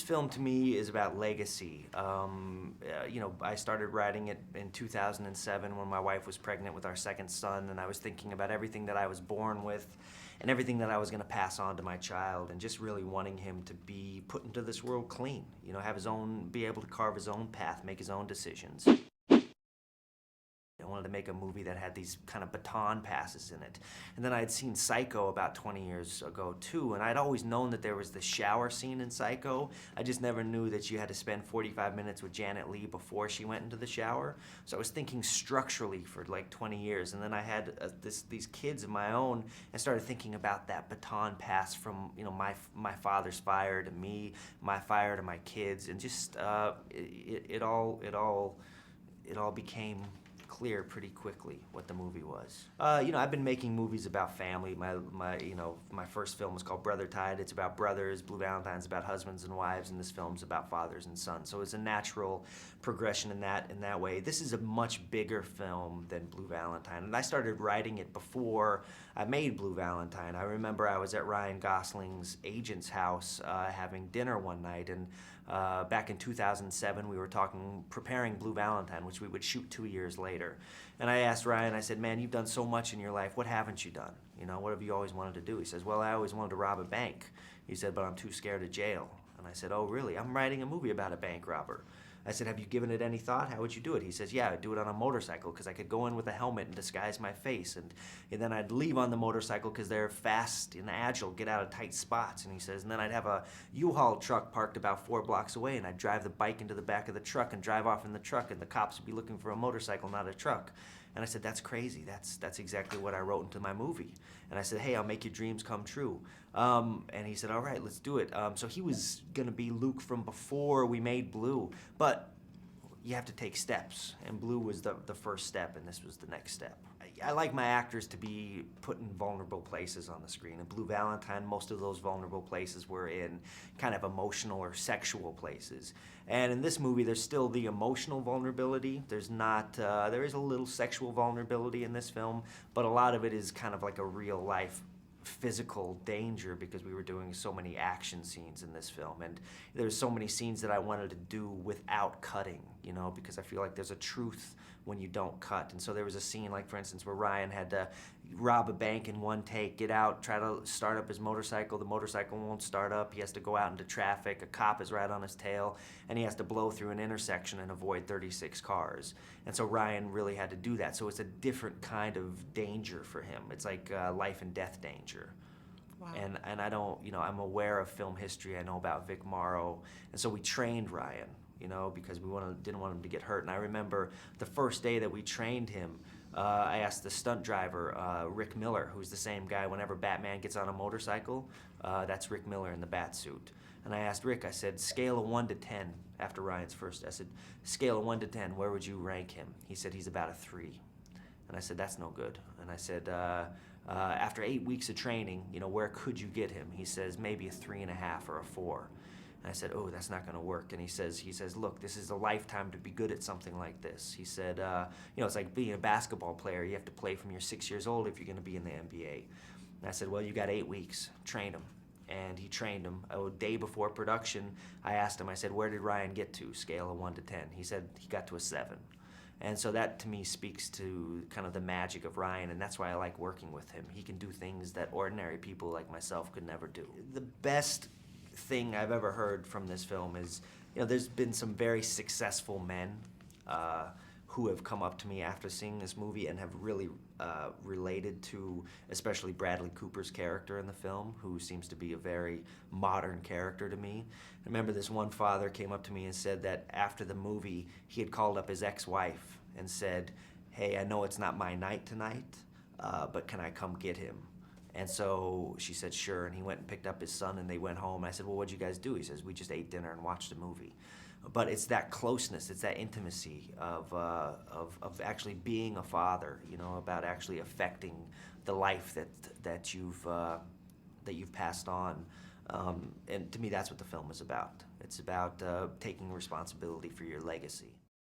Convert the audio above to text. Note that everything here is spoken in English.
film to me is about legacy. I started writing it in 2007 when my wife was pregnant with our second son, and I was thinking about everything that I was born with and everything that I was going to pass on to my child, and just really wanting him to be put into this world clean, have his own, be able to carve his own path, make his own decisions. I wanted to make a movie that had these kind of baton passes in it. And then I had seen Psycho about 20 years ago too, and I'd always known that there was the shower scene in Psycho. I just never knew that you had to spend 45 minutes with Janet Leigh before she went into the shower. So I was thinking structurally for like 20 years, and then I had these kids of my own and started thinking about that baton pass from my father's fire to me, my fire to my kids, and just it all became clear pretty quickly what the movie was. I've been making movies about family. My first film was called Brother Tide. It's about brothers. Blue Valentine's about husbands and wives, and this film's about fathers and sons. So it's a natural progression in that way. This is a much bigger film than Blue Valentine, and I started writing it before I made Blue Valentine. I remember I was at Ryan Gosling's agent's house having dinner one night, and back in 2007 we were preparing Blue Valentine, which we would shoot 2 years later. And I asked Ryan, I said, man, you've done so much in your life, what haven't you done? What have you always wanted to do? He says, well, I always wanted to rob a bank. He said, but I'm too scared of jail. And I said, oh, really? I'm writing a movie about a bank robber. I said, have you given it any thought? How would you do it? He says, yeah, I'd do it on a motorcycle because I could go in with a helmet and disguise my face. And then I'd leave on the motorcycle because they're fast and agile, get out of tight spots. And he says, and then I'd have a U-Haul truck parked about 4 blocks away, and I'd drive the bike into the back of the truck and drive off in the truck, and the cops would be looking for a motorcycle, not a truck. And I said, that's crazy. That's exactly what I wrote into my movie. And I said, hey, I'll make your dreams come true. And he said, all right, let's do it. So he was going to be Luke from before we made Blue. But you have to take steps. And Blue was the first step, and this was the next step. I like my actors to be put in vulnerable places on the screen. In Blue Valentine, most of those vulnerable places were in kind of emotional or sexual places. And in this movie, there's still the emotional vulnerability. There is a little sexual vulnerability in this film, but a lot of it is kind of like a real life physical danger because we were doing so many action scenes in this film, and there's so many scenes that I wanted to do without cutting, because I feel like there's a truth when you don't cut. And so there was a scene, like for instance, where Ryan had to rob a bank in one take, get out, try to start up his motorcycle. The motorcycle won't start up. He has to go out into traffic. A cop is right on his tail, and he has to blow through an intersection and avoid 36 cars. And so Ryan really had to do that. So it's a different kind of danger for him. It's like life and death danger. Wow. And I don't, I'm aware of film history. I know about Vic Morrow. And so we trained Ryan, because we didn't want him to get hurt. And I remember the first day that we trained him, I asked the stunt driver, Rick Miller, who's the same guy whenever Batman gets on a motorcycle, that's Rick Miller in the bat suit. And I asked Rick, I said, scale of 1 to 10 after Ryan's first. I said, scale of 1 to 10, where would you rank him? He said, he's about a 3. And I said, that's no good. And I said, after 8 weeks of training, where could you get him? He says, maybe a 3.5 or a 4. And I said, oh, that's not going to work. And he says, look, this is a lifetime to be good at something like this. He said, it's like being a basketball player. You have to play from you're 6 years old if you're going to be in the NBA. And I said, well, you got 8 weeks. Train him. And he trained him. A day before production, I asked him, I said, where did Ryan get to, scale of 1 to 10? He said he got to a 7. And so that, to me, speaks to kind of the magic of Ryan, and that's why I like working with him. He can do things that ordinary people like myself could never do. The best thing I've ever heard from this film is, there's been some very successful men who have come up to me after seeing this movie and have really related to especially Bradley Cooper's character in the film, who seems to be a very modern character to me. I remember this one father came up to me and said that after the movie, he had called up his ex-wife and said, hey, I know it's not my night tonight, but can I come get him? And so she said, sure, and he went and picked up his son, and they went home. I said, well, what'd you guys do? He says, we just ate dinner and watched a movie. But it's that closeness, it's that intimacy of actually being a father, about actually affecting the life that you've passed on. And to me, that's what the film is about. It's about taking responsibility for your legacy.